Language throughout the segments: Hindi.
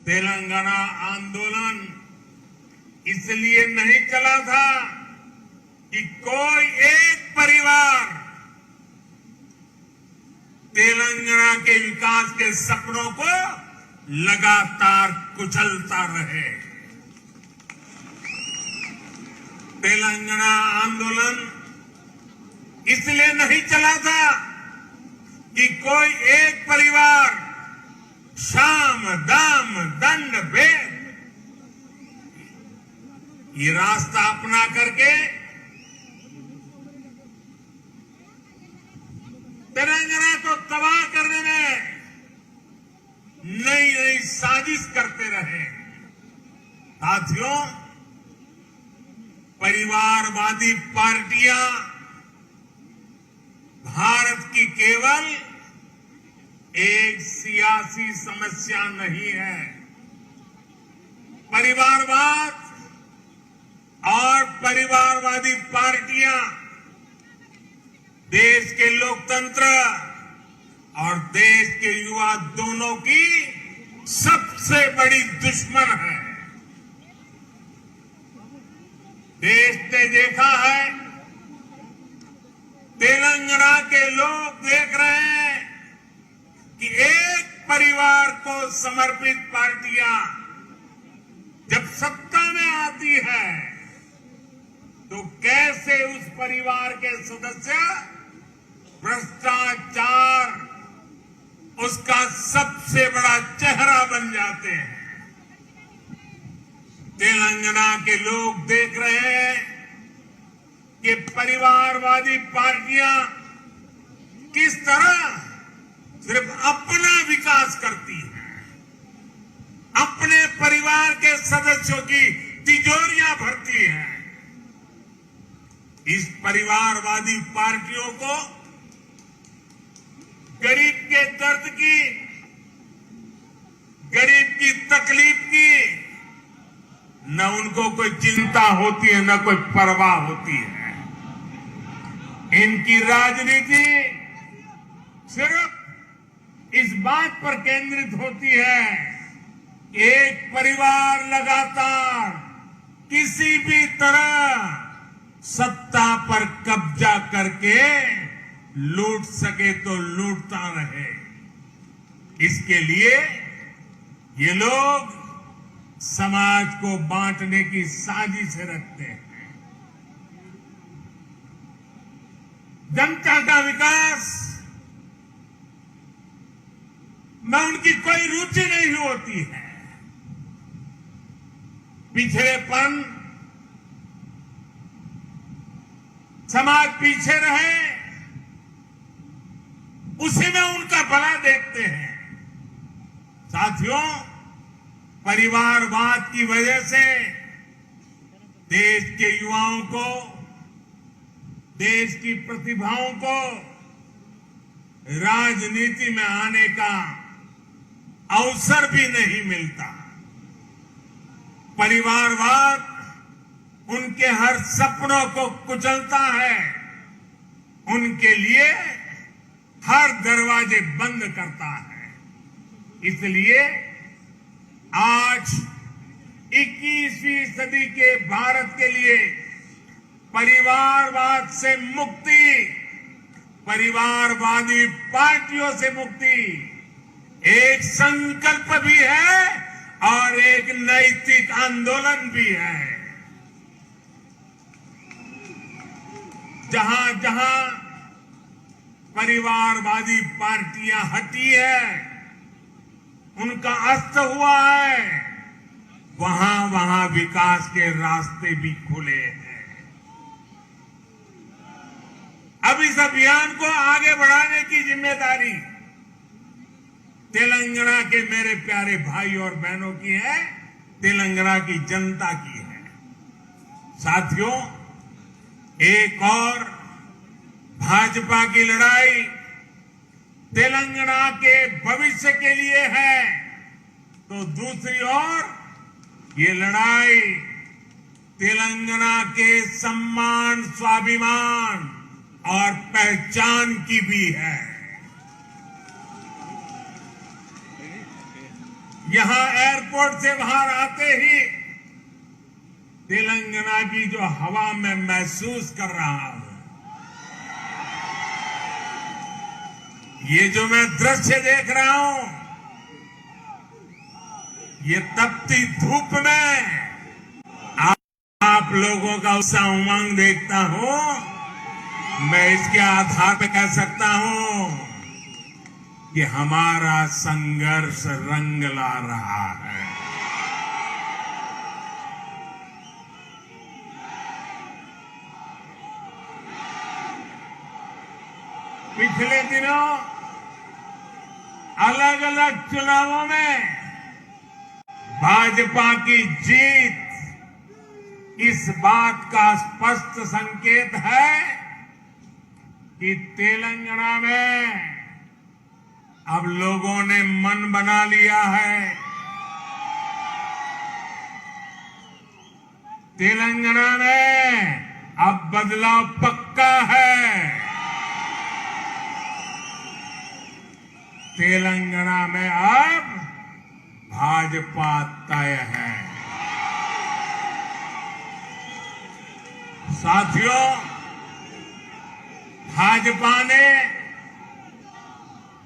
तेलंगाना आंदोलन इसलिए नहीं चला था कि कोई एक परिवार तेलंगाना के विकास के सपनों को लगातार कुचलता रहे। तेलंगाना आंदोलन इसलिए नहीं चला था कि कोई एक परिवार साम दाम दंड भेद ये रास्ता अपना करके तेलंगाना को तबाह करने में नई नई साजिश करते रहे। साथियों, परिवारवादी पार्टियां भारत की केवल एक सियासी समस्या नहीं है। परिवारवाद और परिवारवादी पार्टियां देश के लोकतंत्र और देश के युवा दोनों की सबसे बड़ी दुश्मन है। देश ने देखा है, तेलंगाना के लोग देख रहे हैं कि एक परिवार को समर्पित पार्टियां जब सत्ता में आती है तो कैसे उस परिवार के सदस्य भ्रष्टाचार उसका सबसे बड़ा चेहरा बन जाते हैं। तेलंगाना के लोग देख रहे हैं कि परिवारवादी पार्टियां किस तरह सिर्फ अपना विकास करती हैं, अपने परिवार के सदस्यों की तिजोरियां भरती हैं। इस परिवारवादी पार्टियों को गरीब के दर्द की, गरीब की तकलीफ की न उनको कोई चिंता होती है, न कोई परवाह होती है। इनकी राजनीति सिर्फ इस बात पर केंद्रित होती है, एक परिवार लगातार किसी भी तरह सत्ता पर कब्जा करके लूट सके तो लूटता रहे। इसके लिए ये लोग समाज को बांटने की साजिश रखते हैं। जनता का विकास में उनकी कोई रुचि नहीं होती है। पिछड़ेपन, समाज पीछे रहे, उसी में उनका भला देखते हैं। साथियों, परिवारवाद की वजह से देश के युवाओं को, देश की प्रतिभाओं को राजनीति में आने का अवसर भी नहीं मिलता। परिवारवाद उनके हर सपनों को कुचलता है, उनके लिए हर दरवाजे बंद करता है। इसलिए आज 21वीं सदी के भारत के लिए परिवारवाद से मुक्ति, परिवारवादी पार्टियों से मुक्ति एक संकल्प भी है और एक नैतिक आंदोलन भी है। जहां जहां परिवारवादी पार्टियां हटी है, उनका अस्त हुआ है, वहां वहां विकास के रास्ते भी खुले हैं। अब इस अभियान को आगे बढ़ाने की जिम्मेदारी तेलंगाना के मेरे प्यारे भाई और बहनों की है, तेलंगाना की जनता की है। साथियों, एक और भाजपा की लड़ाई तेलंगाना के भविष्य के लिए है, तो दूसरी ओर ये लड़ाई तेलंगाना के सम्मान, स्वाभिमान और पहचान की भी है। यहां एयरपोर्ट से बाहर आते ही तेलंगाना की जो हवा में महसूस कर रहा हूं, ये जो मैं दृश्य देख रहा हूं, ये तपती धूप में आप लोगों का उत्साह उमंग देखता हूं। मैं इसके आधार पर कह सकता हूं कि हमारा संघर्ष रंग ला रहा है। पिछले दिनों अलग अलग चुनावों में भाजपा की जीत इस बात का स्पष्ट संकेत है कि तेलंगाना में अब लोगों ने मन बना लिया है। तेलंगाना में अब बदलाव पक्का है। तेलंगाना में अब भाजपा तय है। साथियों, भाजपा ने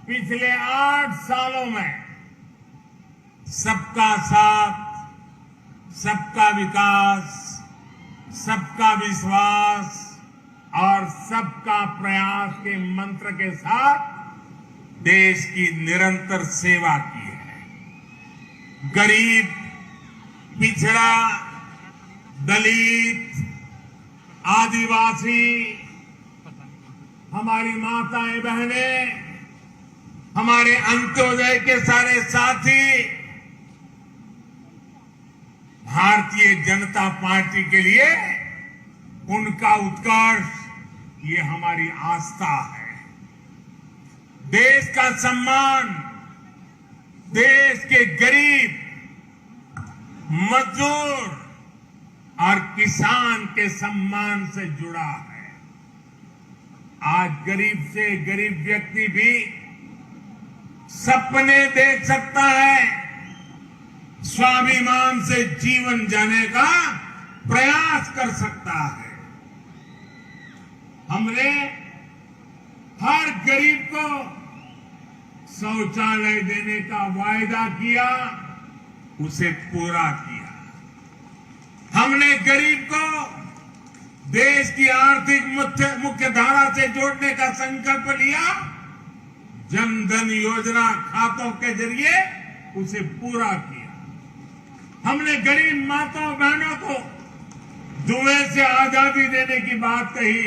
पिछले 8 सालों में सबका साथ, सबका विकास, सबका विश्वास और सबका प्रयास के मंत्र के साथ देश की निरंतर सेवा की है। गरीब, पिछड़ा, दलित, आदिवासी, हमारी माताएं बहनें, हमारे अंत्योदय के सारे साथी, भारतीय जनता पार्टी के लिए उनका उत्कर्ष ये हमारी आस्था है। देश का सम्मान देश के गरीब, मजदूर और किसान के सम्मान से जुड़ा है। आज गरीब से गरीब व्यक्ति भी सपने देख सकता है, स्वाभिमान से जीवन जीने का प्रयास कर सकता है। हमने हर गरीब को शौचालय देने का वायदा किया, उसे पूरा किया। हमने गरीब को देश की आर्थिक मुख्य धारा से जोड़ने का संकल्प लिया, जन धन योजना खातों के जरिए उसे पूरा किया। हमने गरीब माताओं बहनों को धुएं से आजादी देने की बात कही,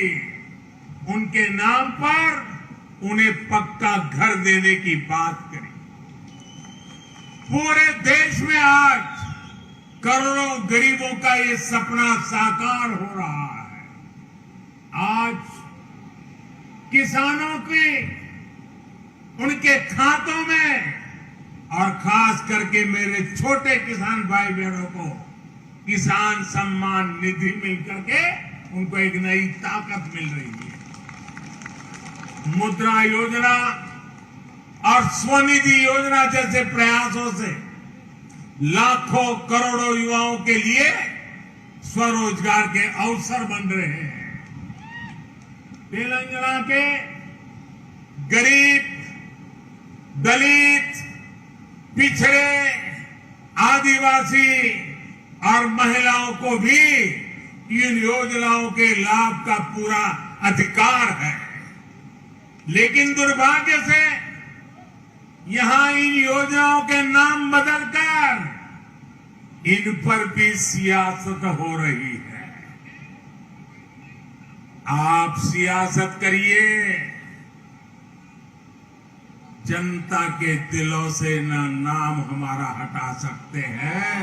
उनके नाम पर उन्हें पक्का घर देने की बात करी। पूरे देश में आज करोड़ों गरीबों का ये सपना साकार हो रहा है। आज किसानों की उनके खातों में, और खास करके मेरे छोटे किसान भाई बहनों को किसान सम्मान निधि मिल करके उनको एक नई ताकत मिल रही है। मुद्रा योजना और स्वनिधि योजना जैसे प्रयासों से लाखों करोड़ों युवाओं के लिए स्वरोजगार के अवसर बन रहे हैं। तेलंगाना के गरीब, दलित, पिछड़े, आदिवासी और महिलाओं को भी इन योजनाओं के लाभ का पूरा अधिकार है। लेकिन दुर्भाग्य से यहां इन योजनाओं के नाम बदलकर इन पर भी सियासत हो रही है। आप सियासत करिए, जनता के दिलों से न नाम हमारा हटा सकते हैं,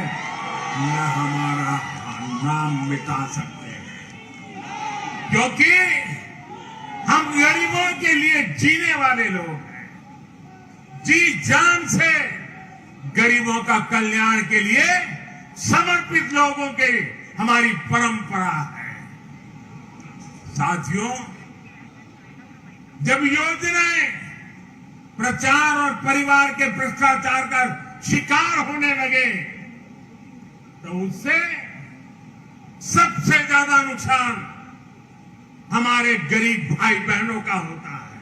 न हमारा नाम मिटा सकते हैं, क्योंकि हम गरीबों के लिए जीने वाले लोग हैं। जी जान से गरीबों का कल्याण के लिए समर्पित लोगों के हमारी परंपरा है। साथियों, जब योजनाएं प्रचार और परिवार के भ्रष्टाचार का शिकार होने लगे तो उससे सबसे ज्यादा नुकसान हमारे गरीब भाई बहनों का होता है,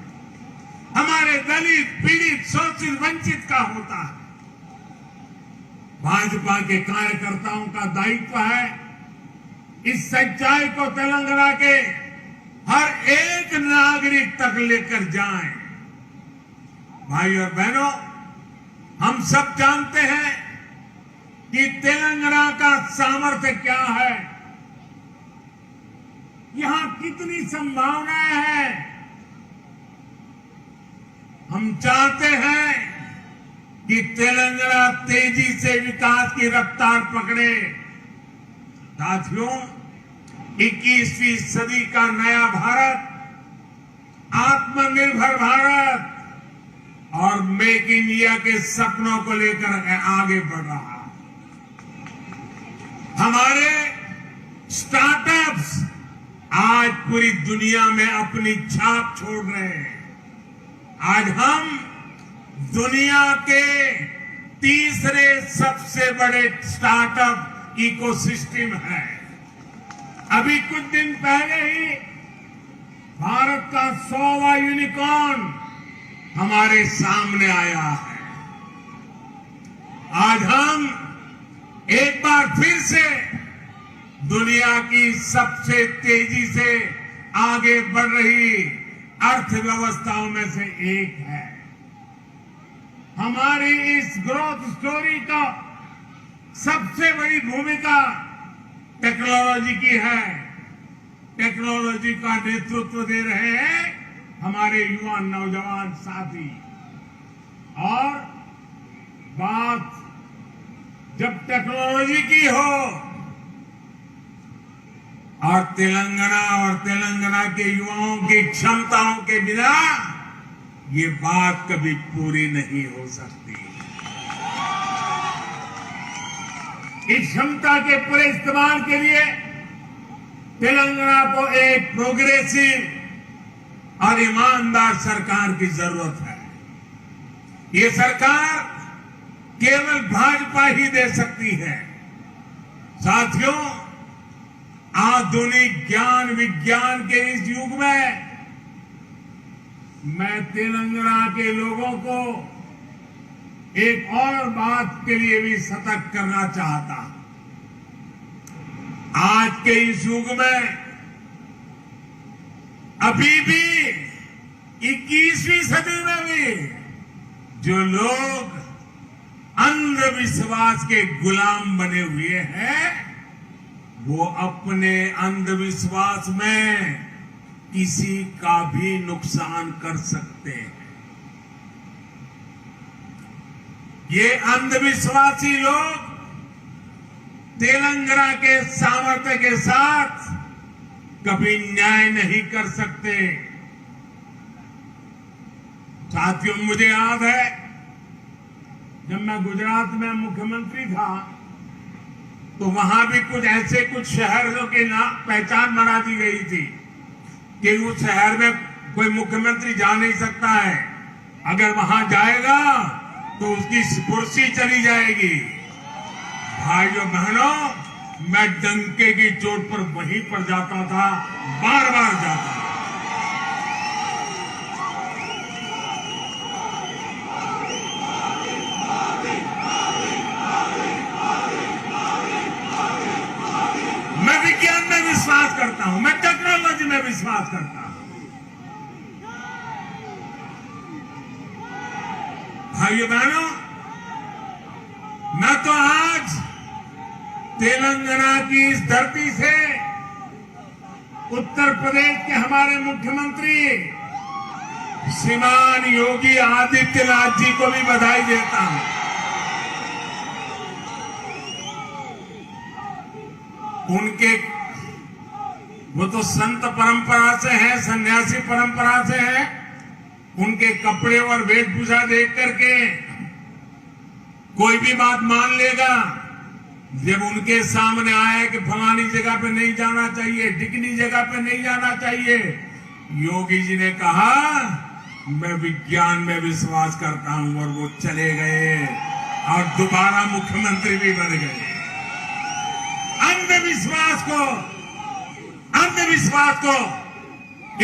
हमारे दलित, पीड़ित, शोषित, वंचित का होता है। भाजपा के कार्यकर्ताओं का दायित्व है इस सच्चाई को तेलंगाना के हर एक नागरिक तक लेकर जाएं। भाई और बहनों, हम सब जानते हैं कि तेलंगाना का सामर्थ्य क्या है, यहां कितनी संभावनाएं हैं। हम चाहते हैं कि तेलंगाना तेजी से विकास की रफ्तार पकड़े। साथियों, 21वीं सदी का नया भारत, आत्मनिर्भर भारत और मेक इन इंडिया के सपनों को लेकर आगे बढ़ रहा है। हमारे स्टार्टअप्स आज पूरी दुनिया में अपनी छाप छोड़ रहे हैं। आज हम दुनिया के तीसरे सबसे बड़े स्टार्टअप इकोसिस्टम है। अभी कुछ दिन पहले ही भारत का 100वां यूनिकॉर्न हमारे सामने आया है। आज हम एक बार फिर से दुनिया की सबसे तेजी से आगे बढ़ रही अर्थव्यवस्थाओं में से एक है। हमारी इस ग्रोथ स्टोरी का सबसे बड़ी भूमिका टेक्नोलॉजी की है। टेक्नोलॉजी का नेतृत्व दे रहे हैं हमारे युवा नौजवान साथी। और बात जब टेक्नोलॉजी की हो और तेलंगाना के युवाओं की क्षमताओं के बिना ये बात कभी पूरी नहीं हो सकती। इस क्षमता के पूरे इस्तेमाल के लिए तेलंगाना को एक प्रोग्रेसिव और ईमानदार सरकार की जरूरत है। ये सरकार केवल भाजपा ही दे सकती है। साथियों, आधुनिक ज्ञान विज्ञान के इस युग में मैं तेलंगाना के लोगों को एक और बात के लिए भी सतर्क करना चाहता हूं। आज के इस युग में अभी भी 21वीं सदी में भी जो लोग अंधविश्वास के गुलाम बने हुए हैं, वो अपने अंधविश्वास में किसी का भी नुकसान कर सकते हैं। ये अंधविश्वासी लोग तेलंगाना के सामर्थ्य के साथ कभी न्याय नहीं कर सकते। साथियों, मुझे याद है जब मैं गुजरात में मुख्यमंत्री था तो वहां भी कुछ शहरों की पहचान बना दी गई थी कि उस शहर में कोई मुख्यमंत्री जा नहीं सकता है। अगर वहां जाएगा तो उसकी कुर्सी चली जाएगी। भाइयों बहनों, मैं डंके की चोट पर वहीं पर जाता था, बार बार जाता था। मैं विज्ञान में विश्वास करता हूं, मैं टेक्नोलॉजी में विश्वास करता हूं। भाइयों बहनों, मैं तो आज तेलंगाना की इस धरती से उत्तर प्रदेश के हमारे मुख्यमंत्री श्रीमान योगी आदित्यनाथ जी को भी बधाई देता हूं। वो तो संत परंपरा से है, सन्यासी परंपरा से है। उनके कपड़े और वेशभूषा देख करके कोई भी बात मान लेगा। जब उनके सामने आया कि फलानी जगह पे नहीं जाना चाहिए, ढिकनी जगह पे नहीं जाना चाहिए, योगी जी ने कहा मैं विज्ञान में विश्वास करता हूं, और वो चले गए और दोबारा मुख्यमंत्री भी बन गए। अंधविश्वास को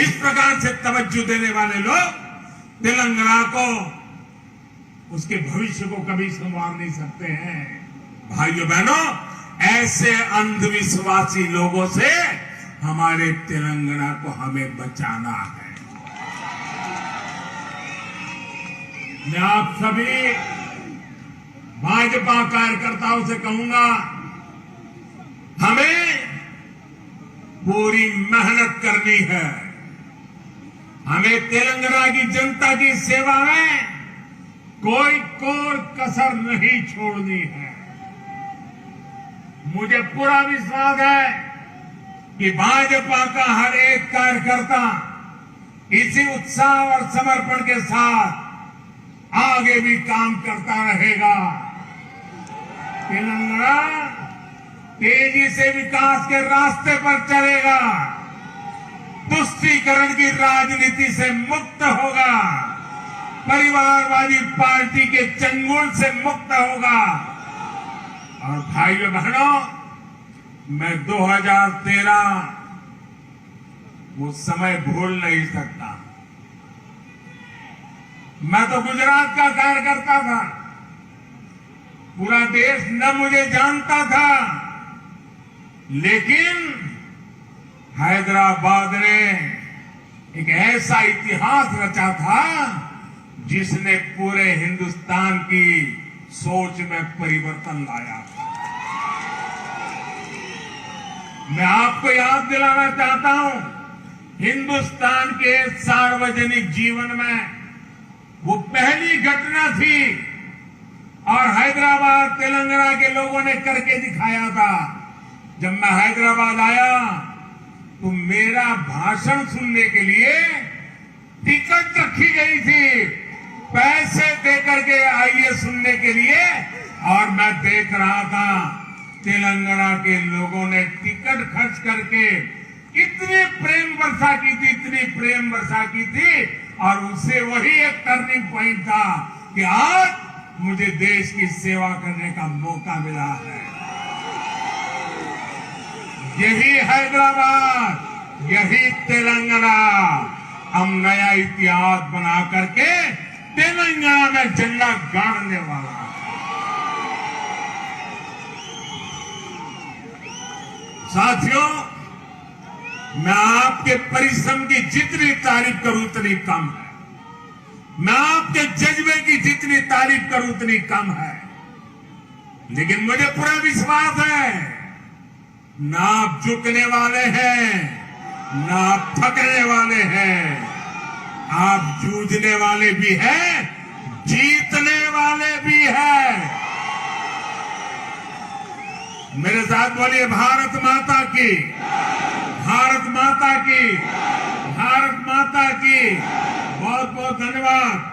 इस प्रकार से तवज्जो देने वाले लोग तेलंगाना को, उसके भविष्य को कभी संवार नहीं सकते हैं। भाइयों बहनों, ऐसे अंधविश्वासी लोगों से हमारे तेलंगाना को हमें बचाना है। मैं आप सभी भाजपा कार्यकर्ताओं से कहूंगा, हमें पूरी मेहनत करनी है। हमें तेलंगाना की जनता की सेवा में कोई कोर कसर नहीं छोड़नी है। मुझे पूरा विश्वास है कि भाजपा का हर एक कार्यकर्ता इसी उत्साह और समर्पण के साथ आगे भी काम करता रहेगा। तेलंगाना तेजी से विकास के रास्ते पर चलेगा, तुष्टीकरण की राजनीति से मुक्त होगा, परिवारवादी पार्टी के चंगुल से मुक्त होगा। और भाइयों बहनों, मैं 2013 वो समय भूल नहीं सकता। मैं तो गुजरात का कार्यकर्ता था, पूरा देश न मुझे जानता था, लेकिन हैदराबाद ने एक ऐसा इतिहास रचा था जिसने पूरे हिंदुस्तान की सोच में परिवर्तन लाया था। मैं आपको याद दिलाना चाहता हूं, हिंदुस्तान के सार्वजनिक जीवन में वो पहली घटना थी और हैदराबाद तेलंगाना के लोगों ने करके दिखाया था। जब मैं हैदराबाद आया तो मेरा भाषण सुनने के लिए टिकट रखी गई थी, पैसे देकर के आइए सुनने के लिए। और मैं देख रहा था तेलंगाना के लोगों ने टिकट खर्च करके इतनी प्रेम वर्षा की थी, इतनी प्रेम वर्षा की थी। और उससे वही एक टर्निंग पॉइंट था कि आज मुझे देश की सेवा करने का मौका मिला है। यही हैदराबाद, यही तेलंगाना हम नया इतिहास बना करके तेलंगाना में झंडा गाड़ने वाला है। साथियों, मैं आपके परिश्रम की जितनी तारीफ करूं उतनी कम है। मैं आपके जज्बे की जितनी तारीफ करूं उतनी कम है। लेकिन मुझे पूरा विश्वास है, ना आप झुकने वाले हैं, ना आप थकने वाले हैं। आप जूझने वाले भी हैं, जीतने वाले भी हैं। मेरे साथ बोलिए, भारत माता की, भारत माता की, भारत माता की। बहुत बहुत धन्यवाद।